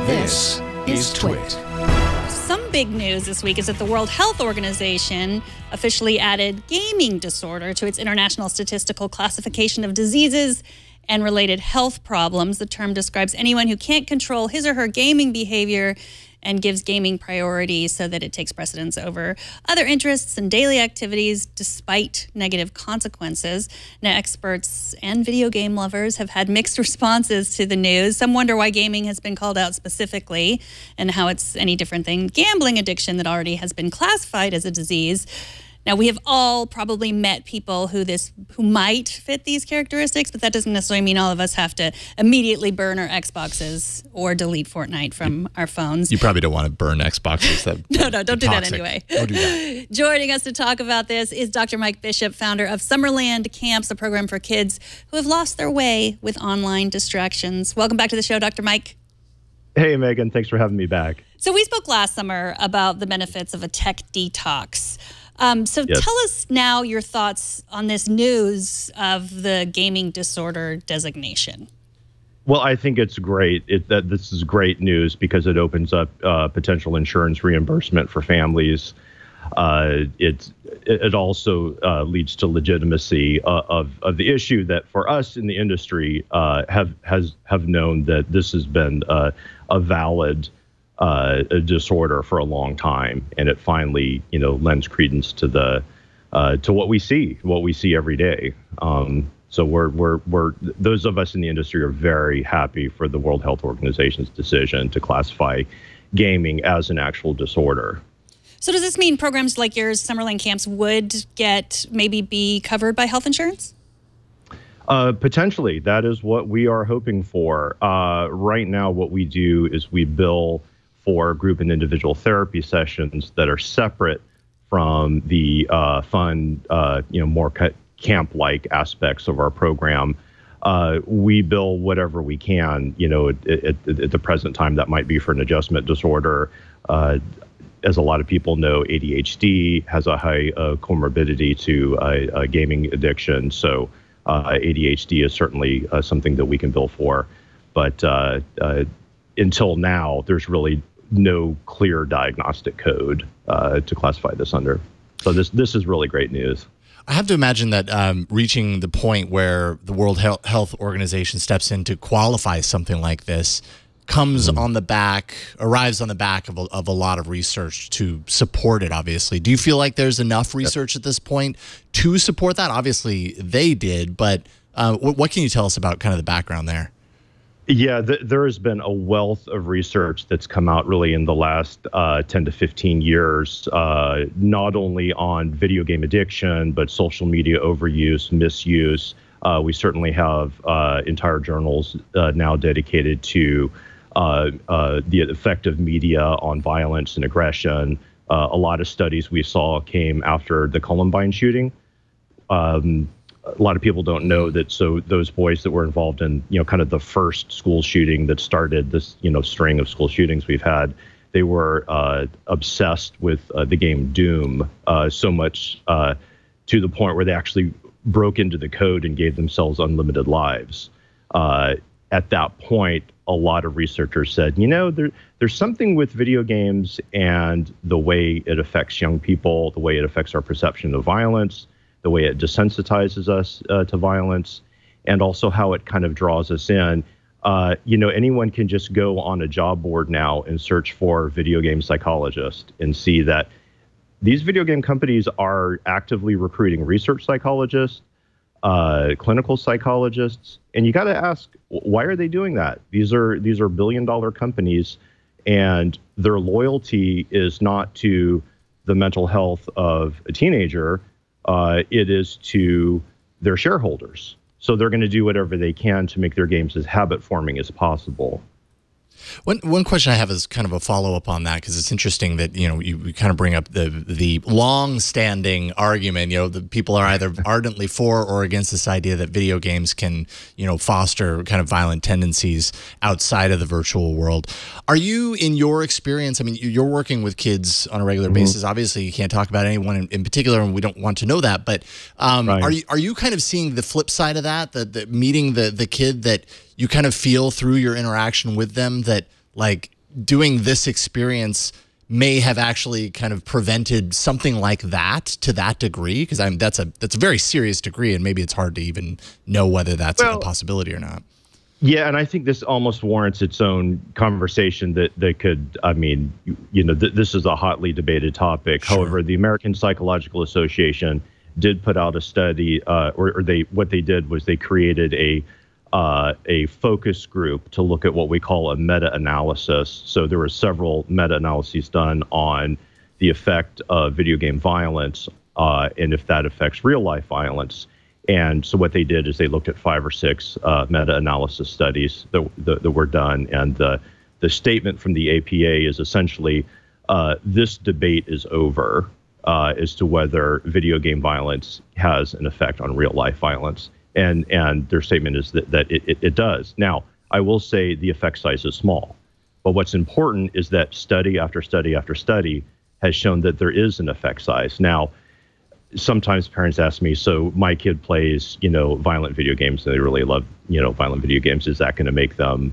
This is TWiT. Some big news this week is that the World Health Organization officially added gaming disorder to its International Statistical Classification of Diseases and Related Health Problems. The term describes anyone who can't control his or her gaming behavior and gives gaming priority so that it takes precedence over other interests and daily activities despite negative consequences. Now, experts and video game lovers have had mixed responses to the news. Some wonder why gaming has been called out specifically and how it's any different than gambling addiction that already has been classified as a disease. Now, we have all probably met people who might fit these characteristics, but that doesn't necessarily mean all of us have to immediately burn our Xboxes or delete Fortnite from our phones. You probably don't want to burn Xboxes. No, don't do that anyway. Don't do that. Joining us to talk about this is Dr. Mike Bishop, founder of Summerland Camps, a program for kids who have lost their way with online distractions. Welcome back to the show, Dr. Mike. Hey, Megan. Thanks for having me back. So we spoke last summer about the benefits of a tech detox. Yes. Tell us now your thoughts on this news of the gaming disorder designation. Well, I think it's great. This is great news because it opens up potential insurance reimbursement for families. It also leads to legitimacy of the issue that for us in the industry have known that this has been a valid a disorder for a long time, and it finally, lends credence to to what we see every day. So we're those of us in the industry are very happy for the World Health Organization's decision to classify gaming as an actual disorder. So does this mean programs like yours, Summerland Camps, would maybe be covered by health insurance? Potentially, that is what we are hoping for. Right now, what we do is we bill for group and individual therapy sessions that are separate from the fun, more camp-like aspects of our program. We bill whatever we can. At the present time, that might be for an adjustment disorder. As a lot of people know, ADHD has a high comorbidity to a gaming addiction. So ADHD is certainly something that we can bill for. But until now, there's really no clear diagnostic code to classify this under. So this is really great news. I have to imagine that reaching the point where the World Health Organization steps in to qualify something like this arrives on the back of a lot of research to support it, obviously. Do you feel like there's enough research at this point to support that? Obviously, they did, but what can you tell us about kind of the background there? Yeah, there has been a wealth of research that's come out really in the last 10 to 15 years, not only on video game addiction, but social media overuse, misuse. We certainly have entire journals now dedicated to the effect of media on violence and aggression. A lot of studies we saw came after the Columbine shooting. A lot of people don't know that. So those boys that were involved in, kind of the first school shooting that started this, string of school shootings we've had, they were obsessed with the game Doom so much to the point where they actually broke into the code and gave themselves unlimited lives. At that point, a lot of researchers said, there's something with video games and the way it affects young people, the way it affects our perception of violence, the way it desensitizes us to violence, and also how it kind of draws us in. Anyone can just go on a job board now and search for video game psychologist and see that these video game companies are actively recruiting research psychologists, clinical psychologists, and you got to ask, why are they doing that? These are billion-dollar companies, and their loyalty is not to the mental health of a teenager. It is to their shareholders. So they're going to do whatever they can to make their games as habit-forming as possible. One question I have is kind of a follow-up on that, because it's interesting that, you kind of bring up the long-standing argument, the people are either ardently for or against this idea that video games can, foster kind of violent tendencies outside of the virtual world. Are you, in your experience, you're working with kids on a regular basis. Obviously, you can't talk about anyone in particular, and we don't want to know that, but right. Are you kind of seeing the flip side of that, the meeting the kid that you kind of feel through your interaction with them that, like, doing this experience may have actually kind of prevented something like that to that degree? Because that's a very serious degree, and maybe it's hard to even know whether that's a possibility or not. Yeah, and I think this almost warrants its own conversation that could, I mean, this is a hotly debated topic. Sure. However, the American Psychological Association did put out a study, what they did was they created a focus group to look at what we call a meta-analysis. So there were several meta-analyses done on the effect of video game violence and if that affects real-life violence. And so what they did is they looked at 5 or 6 meta-analysis studies that were done. And the statement from the APA is essentially, this debate is over as to whether video game violence has an effect on real-life violence. And their statement is that it does. Now, I will say the effect size is small. But what's important is that study after study after study has shown that there is an effect size. Now, sometimes parents ask me, so my kid plays, violent video games, and they really love, violent video games. Is that going to make them,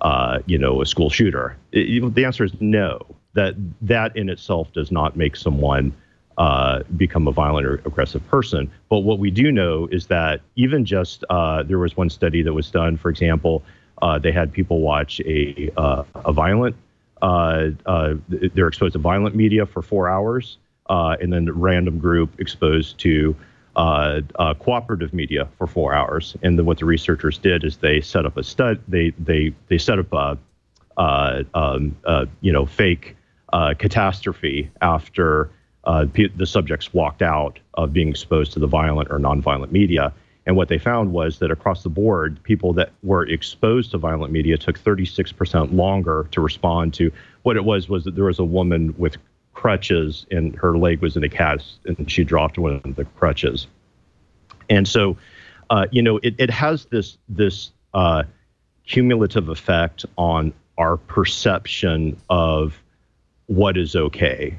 a school shooter? The answer is no. That in itself does not make someone become a violent or aggressive person. But what we do know is that even just there was one study that was done. For example, they had people watch a violent. They're exposed to violent media for 4 hours. And then a random group exposed to cooperative media for 4 hours. And then what the researchers did is they set up a they set up a fake catastrophe after the subjects walked out of being exposed to the violent or nonviolent media. And what they found was that across the board, people that were exposed to violent media took 36% longer to respond to. What it was that there was a woman with crutches and her leg was in a cast and she dropped one of the crutches. And so, it has this cumulative effect on our perception of what is okay.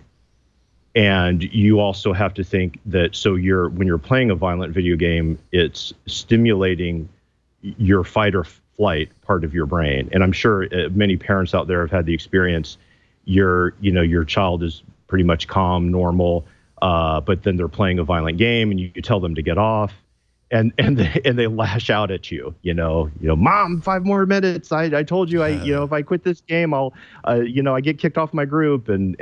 And you also have to think that when you're playing a violent video game, it's stimulating your fight or flight part of your brain. And I'm sure many parents out there have had the experience. Your child is pretty much calm, normal, but then they're playing a violent game, and you tell them to get off, and they lash out at you. Mom, 5 more minutes. I told you, if I quit this game, I'll, I get kicked off my group, and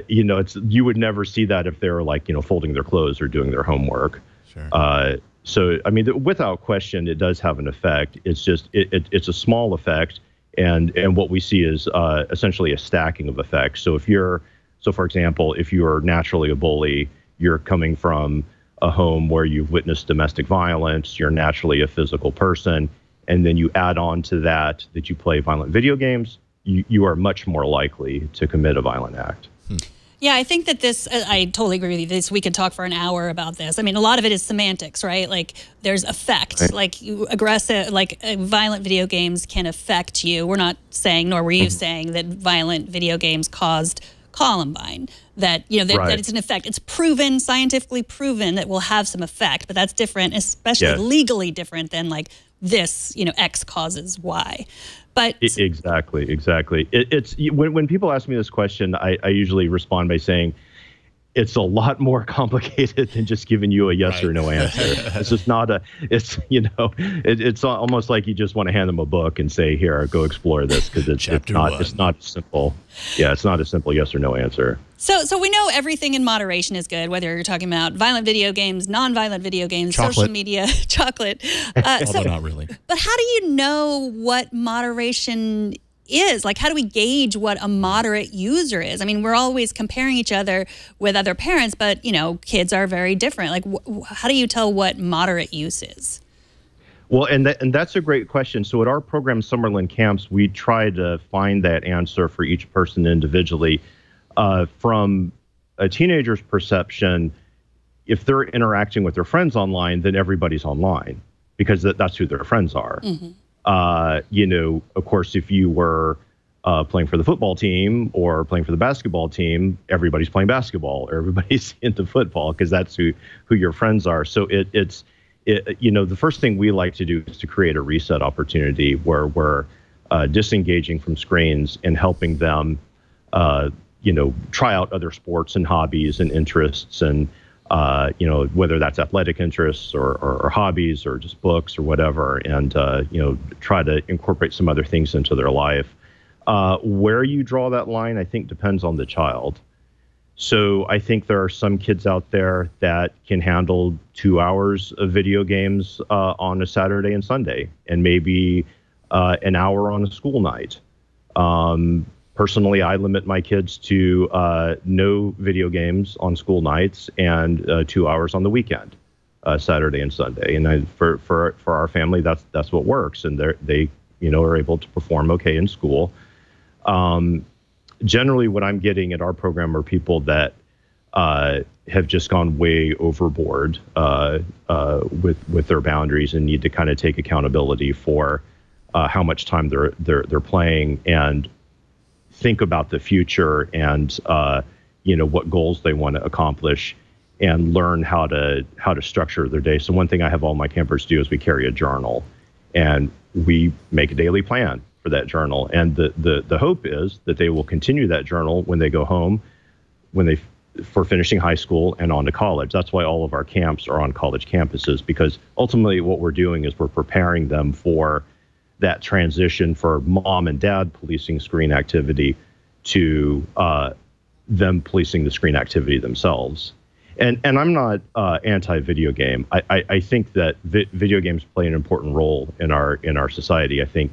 you would never see that if they were folding their clothes or doing their homework. Sure. So I mean, without question, it does have an effect. It's just it's a small effect. And what we see is essentially a stacking of effects. So for example, if you're naturally a bully, you're coming from a home where you've witnessed domestic violence, you're naturally a physical person, and then you add on to that you play violent video games, you are much more likely to commit a violent act. Yeah, I think that I totally agree with you. We could talk for an hour about this. I mean, a lot of it is semantics, right? Like there's effect, right. Violent video games can affect you. We're not saying, nor were you saying, that violent video games caused Columbine, that it's an effect. It's proven, scientifically proven, that will have some effect, but that's different, especially legally different than this, X causes Y. But exactly. It's when people ask me this question, I usually respond by saying it's a lot more complicated than just giving you a yes or no answer. It's just not it's almost like you just want to hand them a book and say, here, go explore this, because it's not simple. Yeah, it's not a simple yes or no answer. So we know everything in moderation is good, whether you're talking about violent video games, non-violent video games, social media, chocolate. Although not really. But how do you know what moderation is? How do we gauge what a moderate user is? I mean, we're always comparing each other with other parents, but, kids are very different. How do you tell what moderate use is? Well, and that's a great question. So at our program, Summerland Camps, we try to find that answer for each person individually. From a teenager's perception, if they're interacting with their friends online, then everybody's online, because that's who their friends are. Mm-hmm. Of course, if you were playing for the football team or playing for the basketball team, everybody's playing basketball, or everybody's into football, because that's who your friends are. So the first thing we like to do is to create a reset opportunity where disengaging from screens and helping them, try out other sports and hobbies and interests, and whether that's athletic interests or hobbies or just books or whatever, and try to incorporate some other things into their life. Where you draw that line, I think, depends on the child. So I think there are some kids out there that can handle 2 hours of video games on a Saturday and Sunday, and maybe an hour on a school night. Personally, I limit my kids to no video games on school nights and 2 hours on the weekend, Saturday and Sunday. And for our family, that's what works, and they are able to perform okay in school. Generally, what I'm getting at our program are people that have just gone way overboard with their boundaries and need to kind of take accountability for how much time they're playing, and think about the future and what goals they want to accomplish, and learn how to structure their day. So one thing I have all my campers do is we carry a journal, and we make a daily plan for that journal. And the hope is that they will continue that journal when they go home, for finishing high school and on to college. That's why all of our camps are on college campuses, because ultimately what we're doing is we're preparing them for that transition for mom and dad policing screen activity to them policing the screen activity themselves. And I'm not anti-video game. I think that video games play an important role in our society. I think,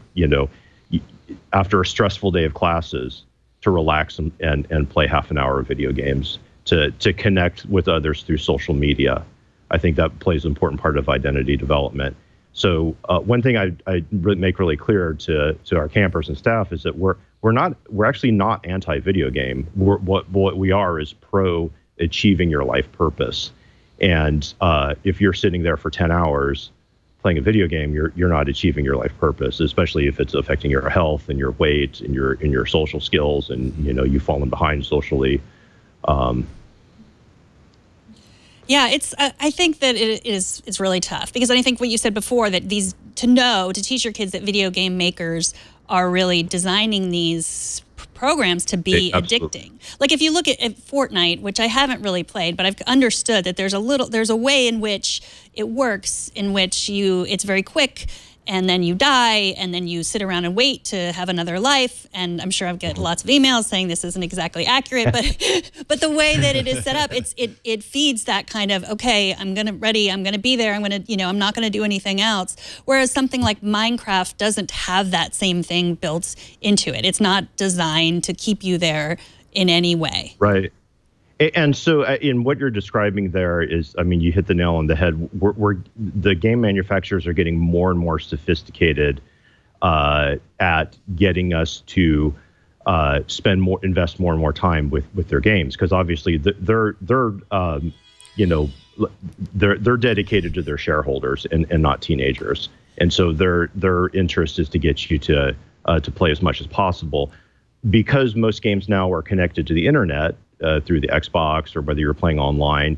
after a stressful day of classes, to relax and play half an hour of video games, to connect with others through social media. I think that plays an important part of identity development. So one thing I make really clear to our campers and staff is that we're actually not anti-video game. What we are is pro achieving your life purpose. And if you're sitting there for 10 hours playing a video game, you're not achieving your life purpose, especially if it's affecting your health and your weight and your social skills, and you've fallen behind socially. Yeah, I think that it's really tough, because I think what you said before, that to teach your kids that video game makers are really designing these programs to be addicting. Like if you look at Fortnite, which I haven't really played, but I've understood that there's a way in which it works, in which it's very quick, and then you die, and then you sit around and wait to have another life. And I'm sure I've got lots of emails saying this isn't exactly accurate, but the way that it is set up, it feeds that kind of, okay, I'm gonna be there, I'm not gonna do anything else. Whereas something like Minecraft doesn't have that same thing built into it. It's not designed to keep you there in any way. Right. And so in what you're describing there is, you hit the nail on the head. The game manufacturers are getting more and more sophisticated at getting us to invest more and more time with their games, because obviously they're dedicated to their shareholders and not teenagers, and so their interest is to get you to play as much as possible, because most games now are connected to the internet. Through the Xbox, or whether you're playing online,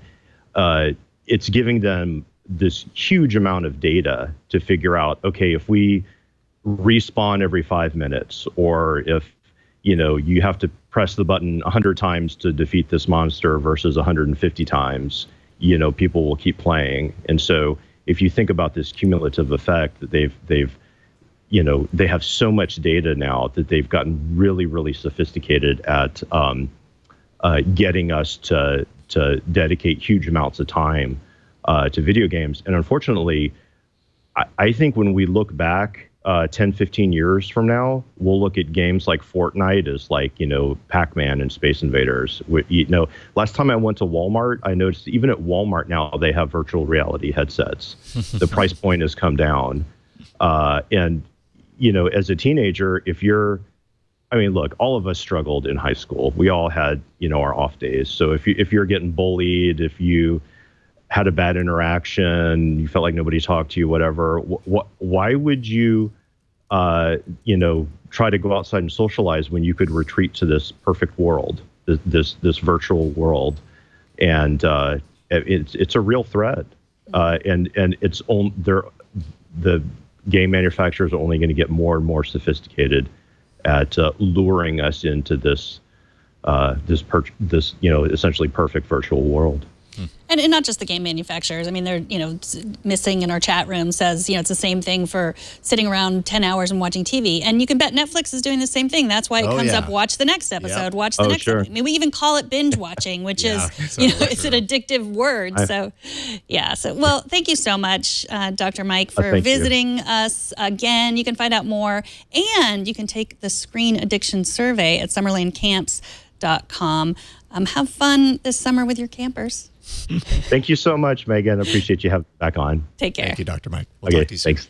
it's giving them this huge amount of data to figure out, okay, if we respawn every 5 minutes, or if you have to press the button 100 times to defeat this monster versus 150 times, people will keep playing. And so if you think about this cumulative effect, that they have so much data now that they've gotten really, really sophisticated at getting us to dedicate huge amounts of time to video games. And unfortunately, I think when we look back 10, 15 years from now, we'll look at games like Fortnite as like, Pac-Man and Space Invaders. Last time I went to Walmart, I noticed even at Walmart now, they have virtual reality headsets. The price point has come down. And, as a teenager, look, all of us struggled in high school. We all had, our off days. So if you're getting bullied, if you had a bad interaction, you felt like nobody talked to you, whatever, why would you, try to go outside and socialize when you could retreat to this perfect world, this virtual world? And it's a real threat. And it's the game manufacturers are only going to get more and more sophisticated at luring us into this essentially perfect virtual world. And not just the game manufacturers. I mean, they're, Missing in our chat room says, it's the same thing for sitting around 10 hours and watching TV. And you can bet Netflix is doing the same thing. That's why it comes up, watch the next episode, watch the next episode. I mean, we even call it binge watching, which is, it's an addictive word. So, well, thank you so much, Dr. Mike, for visiting us again. You can find out more, and you can take the screen addiction survey at summerlandcamps.com. Have fun this summer with your campers. Thank you so much, Megan. I appreciate you having me back on. Take care. Thank you, Dr. Mike. We'll talk to you soon. Thanks.